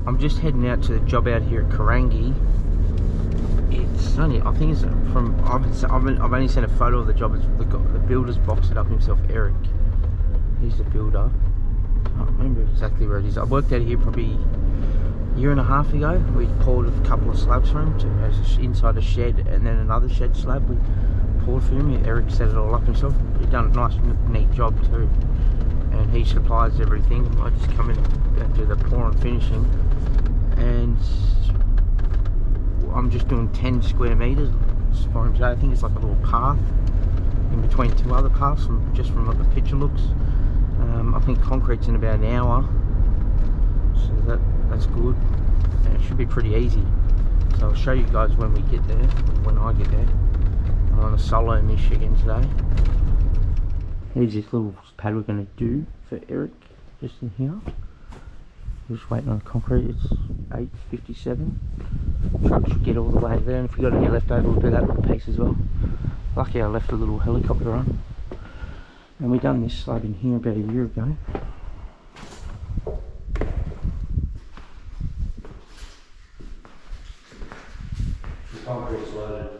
I'm just heading out to the job out here at Karangi. It's only, I think it's from, I've only seen a photo of the job. It's the builder's boxed it up himself, Eric. He's the builder. I can't remember exactly where it is. I worked out here probably a year and a half ago. We poured a couple of slabs for him inside a shed, and then another shed slab we poured for him. Eric set it all up himself. He's done a nice neat job too, and he supplies everything. I just come in and do the pour and finishing, and I'm just doing 10 square meters for him today. I think it's like a little path in between two other paths, just from what the picture looks. I think concrete's in about an hour, so that's good. And it should be pretty easy. So I'll show you guys when we get there, when I get there. I'm on a solo mish again today. Here's this little pad we're going to do for Eric, just in here. We're just waiting on the concrete. It's 8:57. Truck should get all the way there, and if we got any left over, we'll do that little piece as well. Lucky I left a little helicopter on. And we done this slab in here about a year ago. The concrete's loaded.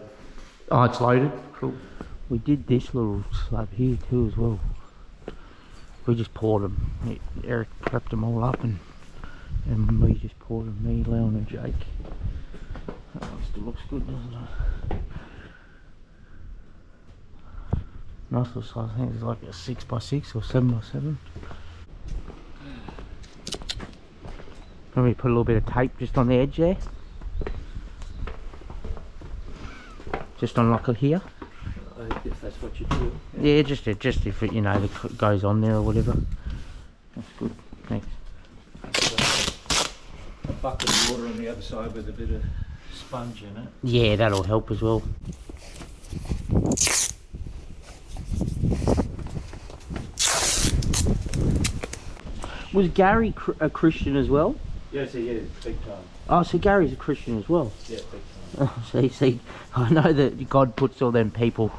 Oh, it's loaded? Cool. We did this little slab here too as well. We just poured them. Eric prepped them all up, and we just poured them, me, Leon and Jake. That one still looks good, doesn't it? Nice little size. I think it's like a 6x6 or 7x7. Maybe put a little bit of tape just on the edge there. Just on like here. If that's what you do. Yeah, just if it, you know, it goes on there or whatever. That's good. Thanks. A bucket of water on the other side with a bit of sponge in it. Yeah, that'll help as well. Was Gary a Christian as well? Yes, he is, big time. Oh, so Gary's a Christian as well? Yeah, big time. Oh, see, I know that God puts all them people,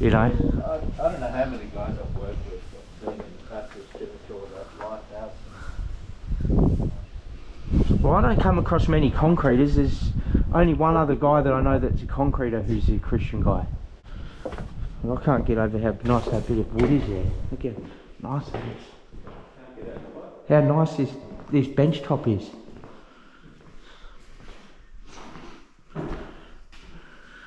you know. I don't know how many guys I've worked with that been in the Baptist church or that lighthouse. Well, I don't come across many concreters. There's only one other guy that I know that's a concreter who's a Christian guy. And I can't get over how nice that bit of wood is there. Look how nice it is. How nice this bench top is.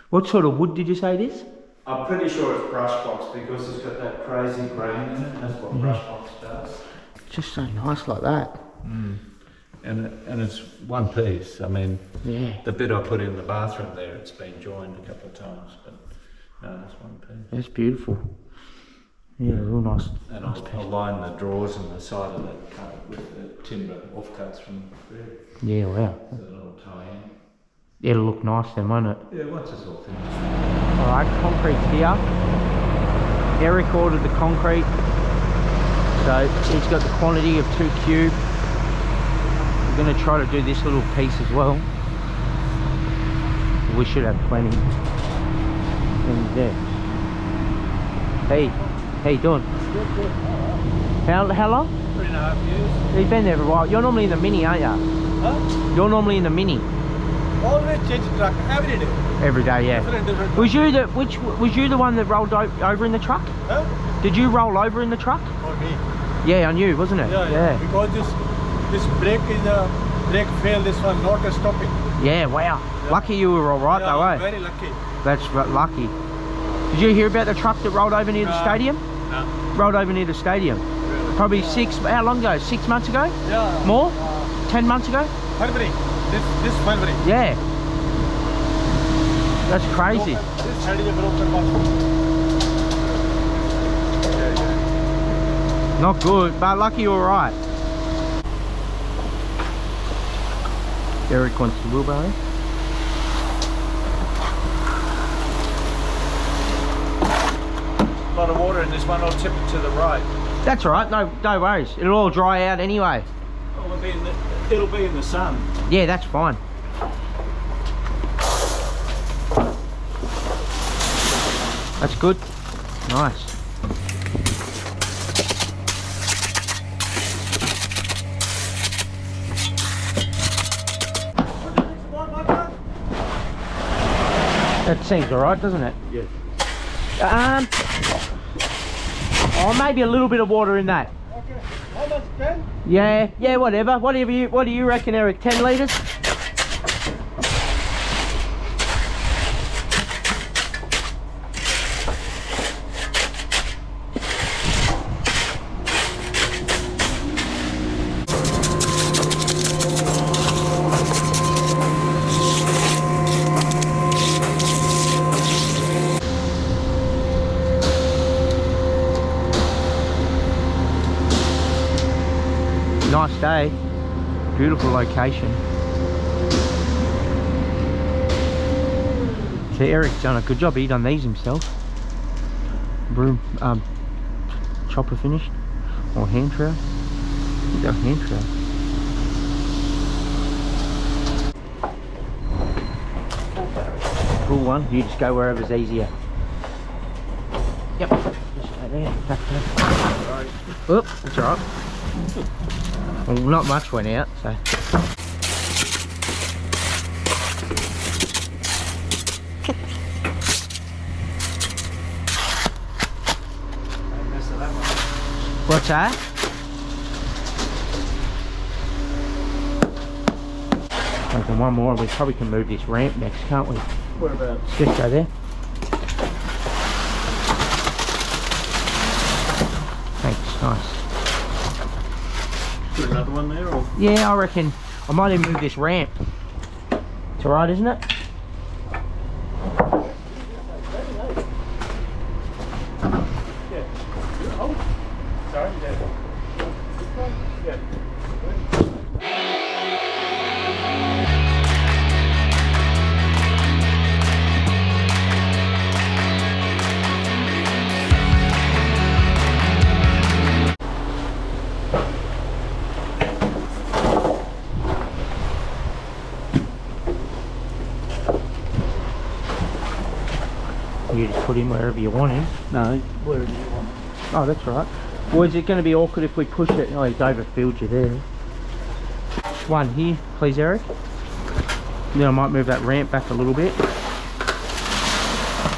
What sort of wood did you say it is? I'm pretty sure it's brush box because it's got that crazy grain in it. That's what brush box does. Just so nice like that. Mm. And it's one piece. I mean, yeah. The bit I put in the bathroom there, it's been joined a couple of times, but no, that's one piece. That's beautiful. Yeah, real nice. And nice I'll line the drawers on the side of that cut with the timber offcuts from the bed. Yeah, wow. So a little tie-in. It'll look nice then, won't it? Yeah, once it's all finished. Alright, concrete's here. Eric ordered the concrete. So he's got the quantity of 2 cube. We're going to try to do this little piece as well. We should have plenty. And there. Hey, how you doing? Good. How long? 3.5 years. You've been there for a while. You're normally in the Mini, aren't you? Huh? You're normally in the Mini. Always change truck every day. Every day, yeah. Different Was you the one that rolled over in the truck? Huh? Did you roll over in the truck? For me. Yeah, on you, wasn't it? Yeah. Because this brake is a brake fail. This one not a stopping. Yeah, wow. Yeah. Lucky you were all right though, eh? Very lucky. That's lucky. Did you hear about the truck that rolled over near the stadium? No. Rolled over near the stadium. Really? Probably how long ago? 6 months ago? Yeah. More? 10 months ago? February. This February. Yeah. That's crazy. This side is a broken one. Yeah. Not good, but lucky you're alright. Eric wants the wheelbarrow. A lot of water in this one. I'll tip it to the right. That's alright, no worries. It'll all dry out anyway. Oh, it'll be in the sun. Yeah, that's fine. That's good. Nice. That seems alright, doesn't it? Yeah. Oh, maybe a little bit of water in that. Okay. How much, 10? Yeah, whatever. What do you reckon, Eric? 10 litres? Nice day, beautiful location. So Eric's done a good job. He done these himself. Broom, chopper finished, or hand trowel. I think they're hand trowel. Cool one. You just go wherever's easier. Yep. Just go there. Back there. Oop, that's alright. Well, not much went out, so. What's that? Taking one more, we probably can move this ramp next, can't we? Whereabouts? Just go there. Thanks, nice. Put another one there, or? Yeah, I reckon I might even move this ramp. It's alright, isn't it? Yeah. Oh, sorry. Yeah. You just put him wherever you want him. No, where do you want? Oh, that's right. Well, is it going to be awkward if we push it? Oh, he's overfilled you there. One here, please, Eric. Then I might move that ramp back a little bit.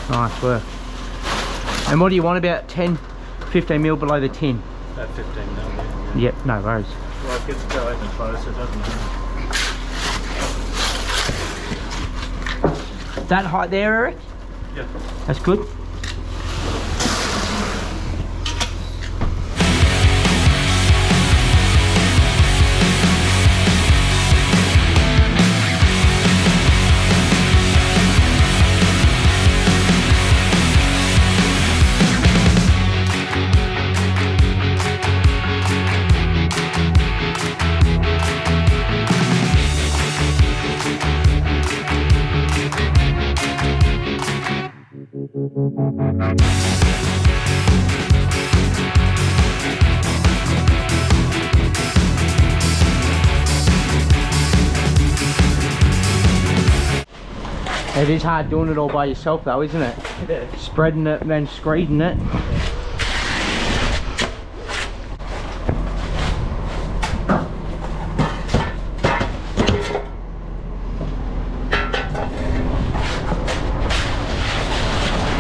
Nice work. And what do you want, about 10, 15 mil below the tin? About 15 now. Yeah. Yep, no worries. Well, it gets go even closer, doesn't it? That height there, Eric? Yeah. That's good. It is hard doing it all by yourself though, isn't it? Yeah. Spreading it and then screeding it.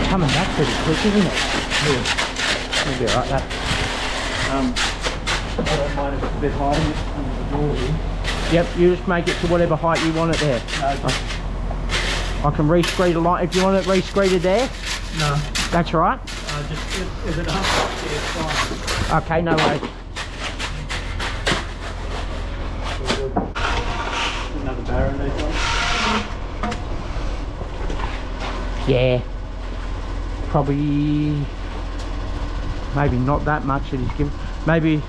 Coming back pretty quick, isn't it? Yeah. It'll be alright, that. I don't mind if it's a bit higher under the door here. Yep, you just make it to whatever height you want it there. No, I can re-screed a light if you want it re-screeded there. no. That's right. Just if it up, yeah, it's fine. Okay, no worries. Another barrel in these ones. Yeah. Probably, maybe not that much that he's given. Maybe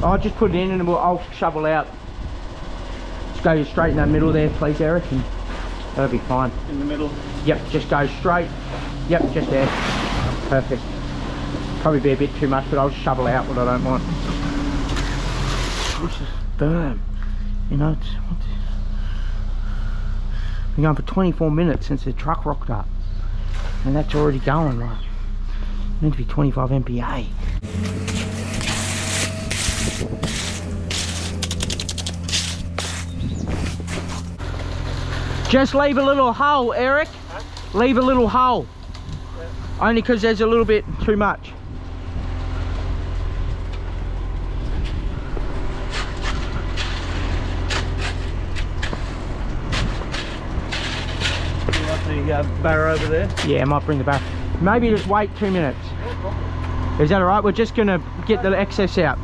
I'll just put it in and I'll shovel out. Just go straight in that middle there, please, Eric, and that'll be fine. In the middle. Yep, just go straight. Yep, just there. Perfect. Probably be a bit too much, but I'll just shovel out what I don't want. This is firm. You know, it's been going for 24 minutes since the truck rocked up. And that's already going right. Meant to be 25 MPa. Just leave a little hole, Eric. leave a little hole. Only because there's a little bit too much. You want the barrow over there? Yeah, I might bring the back. Maybe just wait 2 minutes. Is that alright? We're just gonna get the excess out.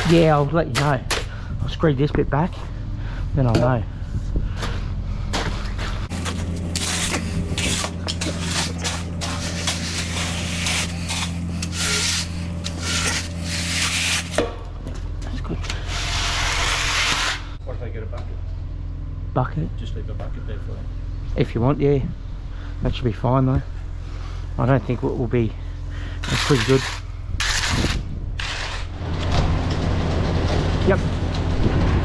Yeah, I'll let you know. I'll screw this bit back, then I'll know. That's good. What if I get a bucket? Bucket? Just leave a bucket there for them. If you want, yeah. That should be fine though. I don't think it will be. That's pretty good. Yep.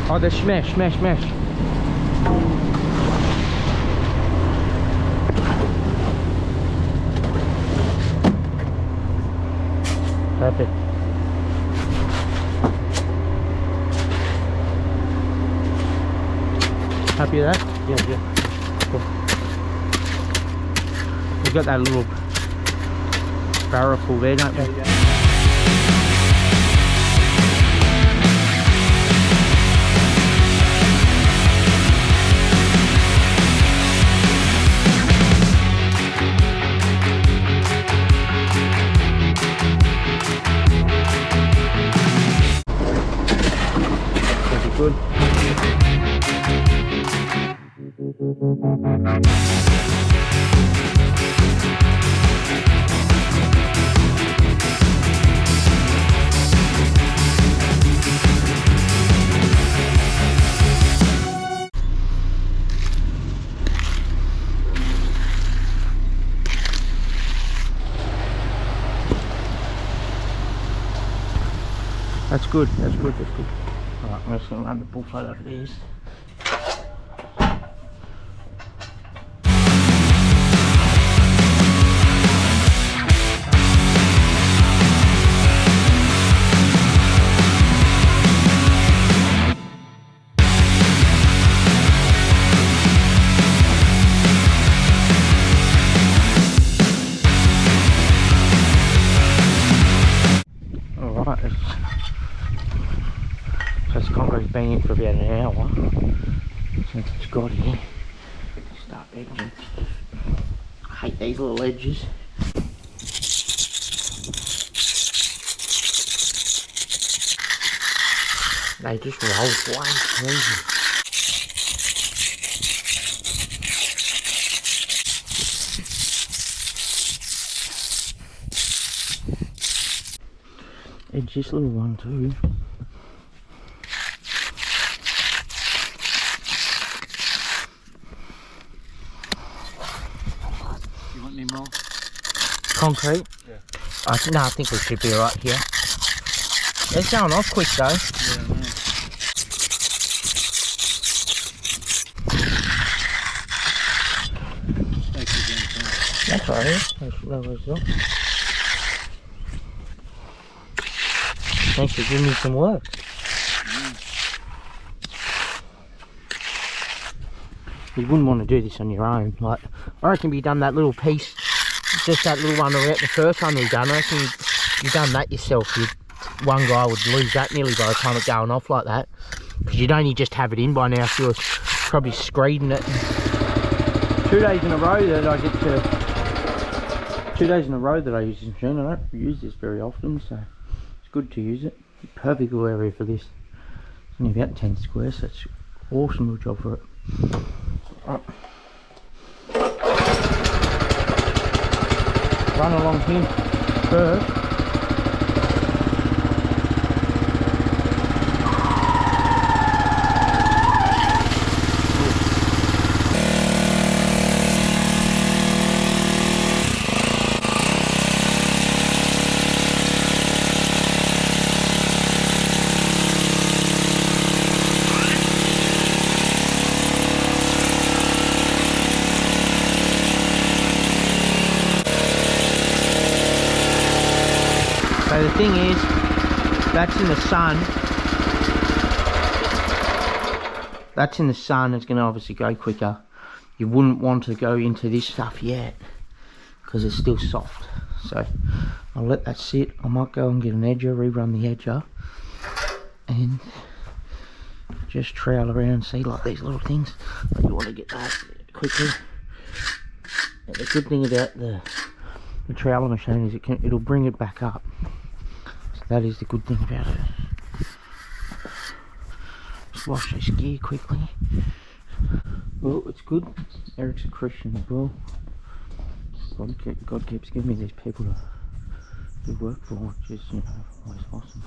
Oh, the smash. Perfect. Happy with that? Yeah. Cool. We've got that little barrel full there, don't we? Yeah. Good. That's good. Alright, I'm just going to run the bullfight over these. Alright, so this concrete's been in for about an hour since it's got here. Start edging. I hate these little edges. They just roll way crazy. Edge this little one too. You want any more? Concrete? Yeah. I think we should be right here. It's going off quick though. Yeah, no. That's all right. That's low as well. Thanks for giving me some work. You wouldn't want to do this on your own. Like, I reckon if you done that little piece, just that little one around the first one we done, I reckon you done that yourself. One guy would lose that nearly by the time it's going off like that. Because you'd only just have it in by now if you were probably screeding it. 2 days in a row that I get to... 2 days in a row that I use this machine. I don't use this very often, so it's good to use it. Perfect little area for this. It's only about 10 squares, so it's an awesome little job for it. Right. Run along here first. thing is, that's in the sun. That's in the sun. It's going to obviously go quicker. You wouldn't want to go into this stuff yet because it's still soft. So I'll let that sit. I might go and get an edger, rerun the edger, and just trowel around, see, like these little things. But you want to get that quickly. And the good thing about the troweling machine is it'll bring it back up. So that is the good thing about it. Just wash this gear quickly. Well, it's good. Eric's a Christian as well. God keeps giving me these people to do work for, which is, you know, always awesome.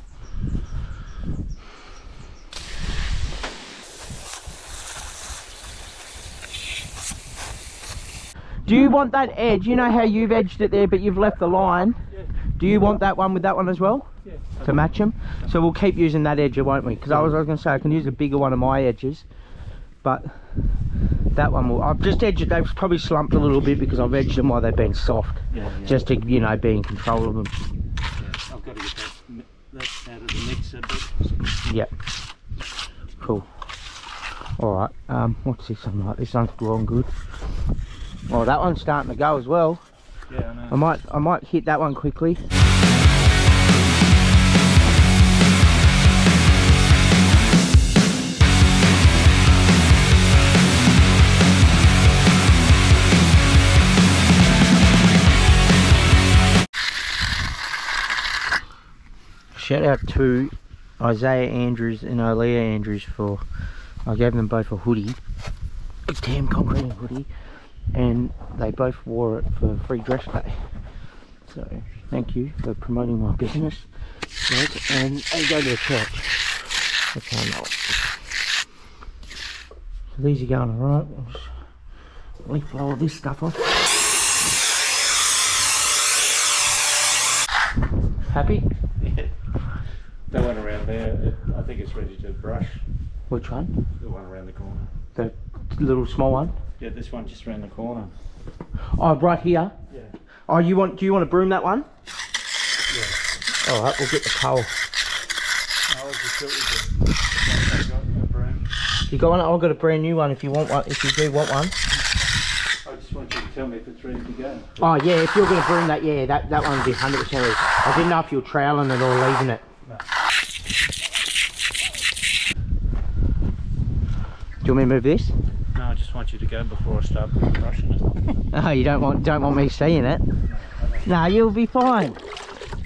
Do you want that edge? You know how you've edged it there, but you've left the line? Yeah. Do you want that one with that one as well? Yeah. To match them? So we'll keep using that edger, won't we? Because I was going to say I can use a bigger one of my edges, but that one will. I've just edged it. They've probably slumped a little bit because I've edged them while they've been soft. Yeah, yeah. Just to, you know, be in control of them. Yeah, I've got to get that out of the mixer. But... Yep. Cool. All right. What's this one like? This one's going good. Well, that one's starting to go as well. Yeah, I know. I might hit that one quickly. Shout out to Isaiah Andrews and Olea Andrews for, I gave them both a hoodie, a damn concrete hoodie, and they both wore it for free dress day. So thank you for promoting my business. Right, and they go to the church. Okay, I know it. So these are going alright. I'll just blow all this stuff off. Happy? Yeah. That one around there, I think it's ready to brush. Which one? The one around the corner. The little small one? Yeah, this one just around the corner. Oh, right here? Yeah. Oh, do you want to broom that one? Yeah. Alright, we'll get the coal. I'll just do it with the broom. You got one? I've got a brand new one if you want one, if you do want one. I just want you to tell me if it's ready to go. Oh yeah, if you're going to broom that, yeah, that one would be 100% ready. I didn't know if you were troweling it or leaving it. No. Do you want me to move this? No, I just want you to go before I start brushing it. Oh, you don't want me seeing it? No, you'll be fine.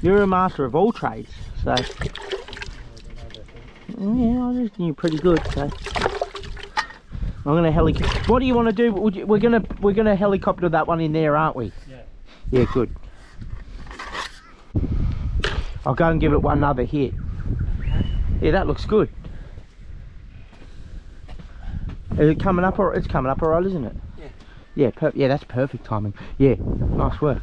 You're a master of all trades, so. Yeah, I just think you're pretty good, so. I'm gonna helicopter. What do you want to do? We're gonna helicopter that one in there, aren't we? Yeah. Yeah, good. I'll go and give it one other hit. Yeah, that looks good. Is it coming up? Or it's coming up alright, isn't it? Yeah. Yeah, yeah, that's perfect timing. Yeah, nice work.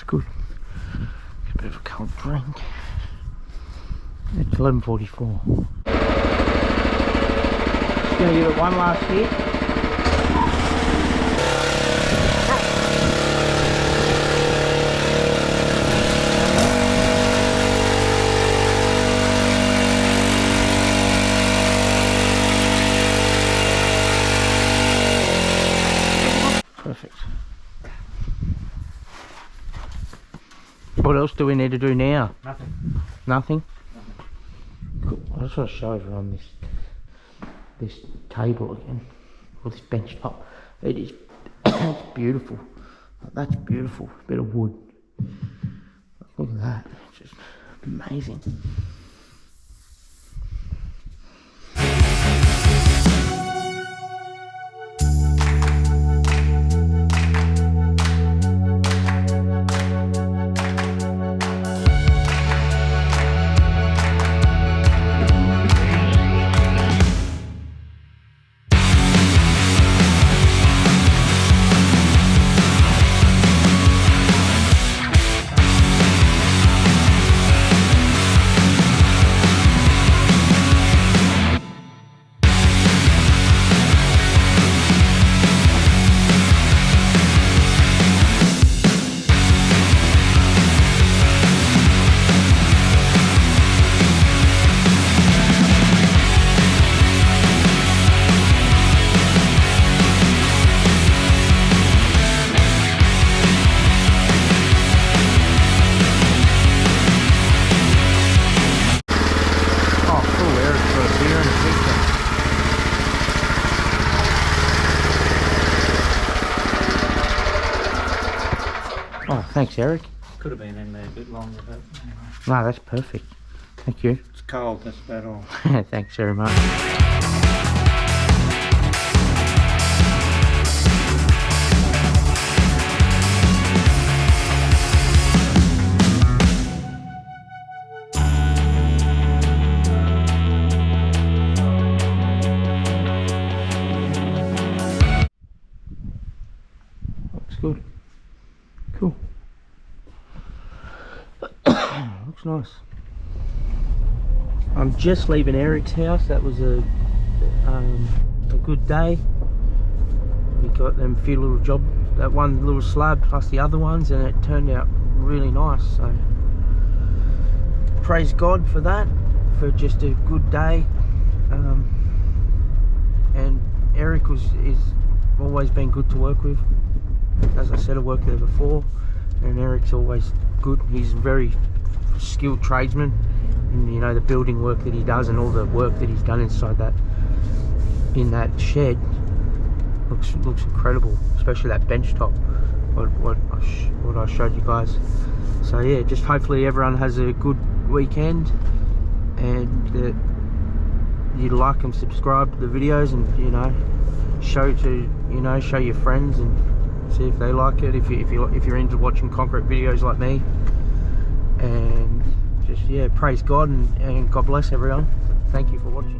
Good. Get a bit of a cold drink. It's 11:44. Just gonna give it one last hit. Perfect. What else do we need to do now? Nothing. Nothing? Cool. I just want to show everyone this table again, or this bench top. It is it's beautiful. That's beautiful. Bit of wood. Look at that. It's just amazing. Thanks, Eric. Could have been in there a bit longer, but anyway. No, that's perfect. Thank you. It's cold, that's about all. Thanks very much. Looks good. Cool. Looks nice. I'm just leaving Eric's house. That was a good day. We got them few little job, that one little slab plus the other ones, and it turned out really nice. So praise God for that, for just a good day. And Eric is always been good to work with. As I said, I worked there before, and Eric's always good. He's a very skilled tradesman in, you know, the building work that he does, and all the work that he's done inside that, in that shed looks incredible, especially that bench top, what I showed you guys. So yeah, just hopefully everyone has a good weekend, and that you like and subscribe to the videos, and you know, show your friends and see if they like it, if you're into watching concrete videos like me. And just, yeah, praise God, and God bless everyone. Thank you for watching.